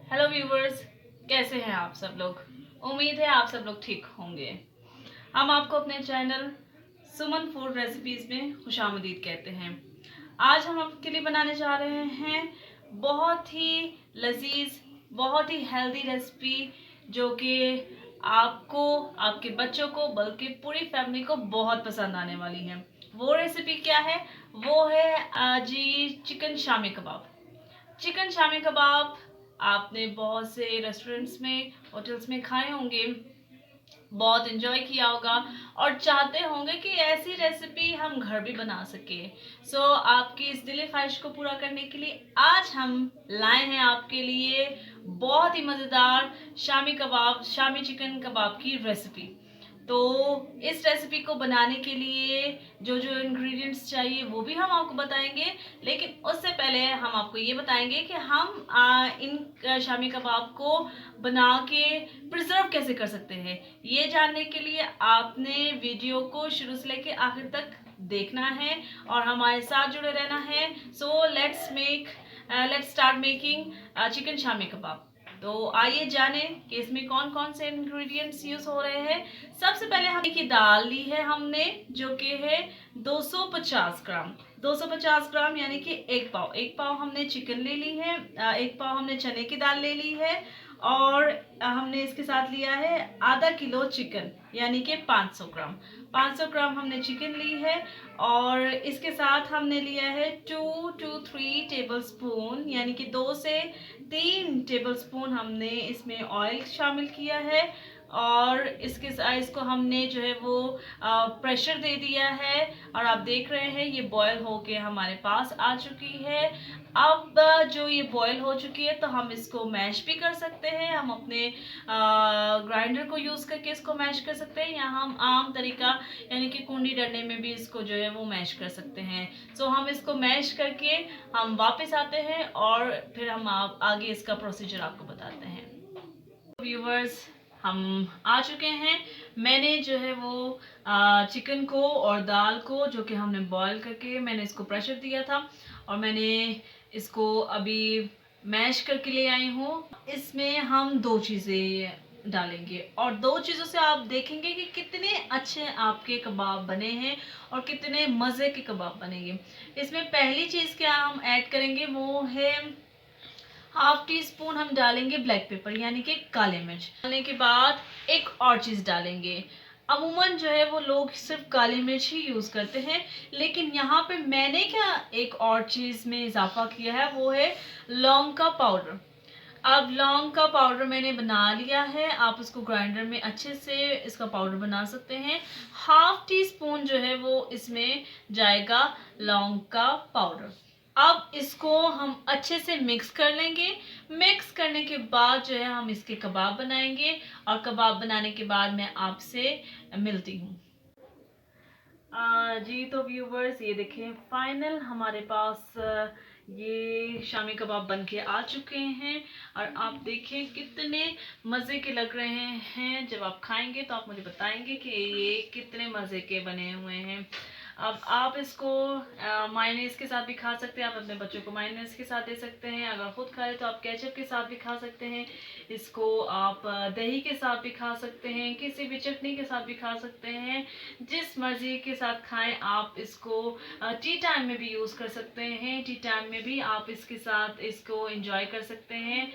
Hello viewers, कैसे हैं आप सब लोग। उम्मीद है आप सब लोग ठीक होंगे। हम आपको अपने चैनल सुमन फूड रेसिपीज़ में खुशामदीद कहते हैं। आज हम आपके लिए बनाने जा रहे हैं बहुत ही लजीज, बहुत ही हेल्दी रेसिपी, जो कि आपको, आपके बच्चों को, बल्कि पूरी फैमिली को बहुत पसंद आने वाली है। वो रेसिपी क्या है? वो है जी चिकन शामी कबाब। चिकन शामी कबाब आपने बहुत से रेस्टोरेंट्स में, होटल्स में खाए होंगे, बहुत एंजॉय किया होगा और चाहते होंगे कि ऐसी रेसिपी हम घर भी बना सके। आपकी इस दिली ख्वाहिश को पूरा करने के लिए आज हम लाए हैं आपके लिए बहुत ही मज़ेदार शामी कबाब, शामी चिकन कबाब की रेसिपी। तो इस रेसिपी को बनाने के लिए जो जो इंग्रेडिएंट्स चाहिए वो भी हम आपको बताएंगे, लेकिन उससे पहले हम आपको ये बताएंगे कि हम इन शामी कबाब को बना के प्रिजर्व कैसे कर सकते हैं। ये जानने के लिए आपने वीडियो को शुरू से लेकर आखिर तक देखना है और हमारे साथ जुड़े रहना है। Let's start making chicken shami kebab. तो आइए जाने कि इसमें कौन कौन से इंग्रेडिएंट्स यूज हो रहे हैं। सबसे पहले हमने की दाल ली है हमने, जो कि है 250 ग्राम। 250 ग्राम यानी कि एक पाव हमने चिकन ले ली है, एक पाव हमने चने की दाल ले ली है, और हमने इसके साथ लिया है आधा किलो चिकन यानी कि 500 ग्राम। 500 ग्राम हमने चिकन ली है, और इसके साथ हमने लिया है 2 to 3 टेबल स्पून यानी कि 2 से 3 टेबल स्पून हमने इसमें ऑयल शामिल किया है, और इसको हमने जो है वो प्रेशर दे दिया है, और आप देख रहे हैं ये बॉयल होके हमारे पास आ चुकी है। अब जो ये बॉयल हो चुकी है तो हम इसको मैश भी कर सकते हैं, हम अपने ग्राइंडर को यूज़ करके इसको मैश कर सकते हैं, या हम आम तरीका यानी कि कुंडी डंडे में भी इसको जो है वो मैश कर सकते हैं। हम इसको मैश करके हम वापस आते हैं और फिर हम आगे इसका प्रोसीजर आपको बताते हैं। व्यूवर्स, हम आ चुके हैं। मैंने जो है वो चिकन को और दाल को, जो कि हमने बॉईल करके, मैंने इसको प्रेशर दिया था और मैंने इसको अभी मैश करके ले आई हूँ। इसमें हम 2 चीज़ें डालेंगे और 2 चीज़ों से आप देखेंगे कि कितने अच्छे आपके कबाब बने हैं और कितने मज़े के कबाब बनेंगे। इसमें पहली चीज़ क्या हम ऐड करेंगे वो है हाफ टी स्पून हम डालेंगे ब्लैक पेपर यानी कि काले मिर्च। डालने के बाद एक और चीज़ डालेंगे। अमूमन जो है वो लोग सिर्फ काली मिर्च ही यूज़ करते हैं, लेकिन यहाँ पे मैंने क्या एक और चीज़ में इजाफा किया है, वो है लौंग का पाउडर। अब लौंग का पाउडर मैंने बना लिया है, आप उसको ग्राइंडर में अच्छे से इसका पाउडर बना सकते हैं। हाफ टी स्पून जो है वो इसमें जाएगा लौंग का पाउडर। अब इसको हम अच्छे से मिक्स कर लेंगे। मिक्स करने के बाद जो है हम इसके कबाब बनाएंगे, और कबाब बनाने के बाद मैं आपसे मिलती हूँ। जी तो व्यूवर्स, ये देखें फाइनल हमारे पास ये शामी कबाब बन के आ चुके हैं, और आप देखें कितने मज़े के लग रहे हैं। जब आप खाएंगे तो आप मुझे बताएंगे कि ये कितने मज़े के बने हुए हैं। अब आप इसको मायोनीज के साथ भी खा सकते हैं, आप अपने बच्चों को मायोनीज के साथ दे सकते हैं। अगर खुद खाए तो आप केचप के साथ भी खा सकते हैं। इसको आप दही के साथ भी खा सकते हैं, किसी भी चटनी के साथ भी खा सकते हैं। जिस मर्जी के साथ खाएं आप इसको। टी टाइम में भी यूज़ कर सकते हैं, टी टाइम में भी आप इसके साथ इसको एंजॉय कर सकते हैं।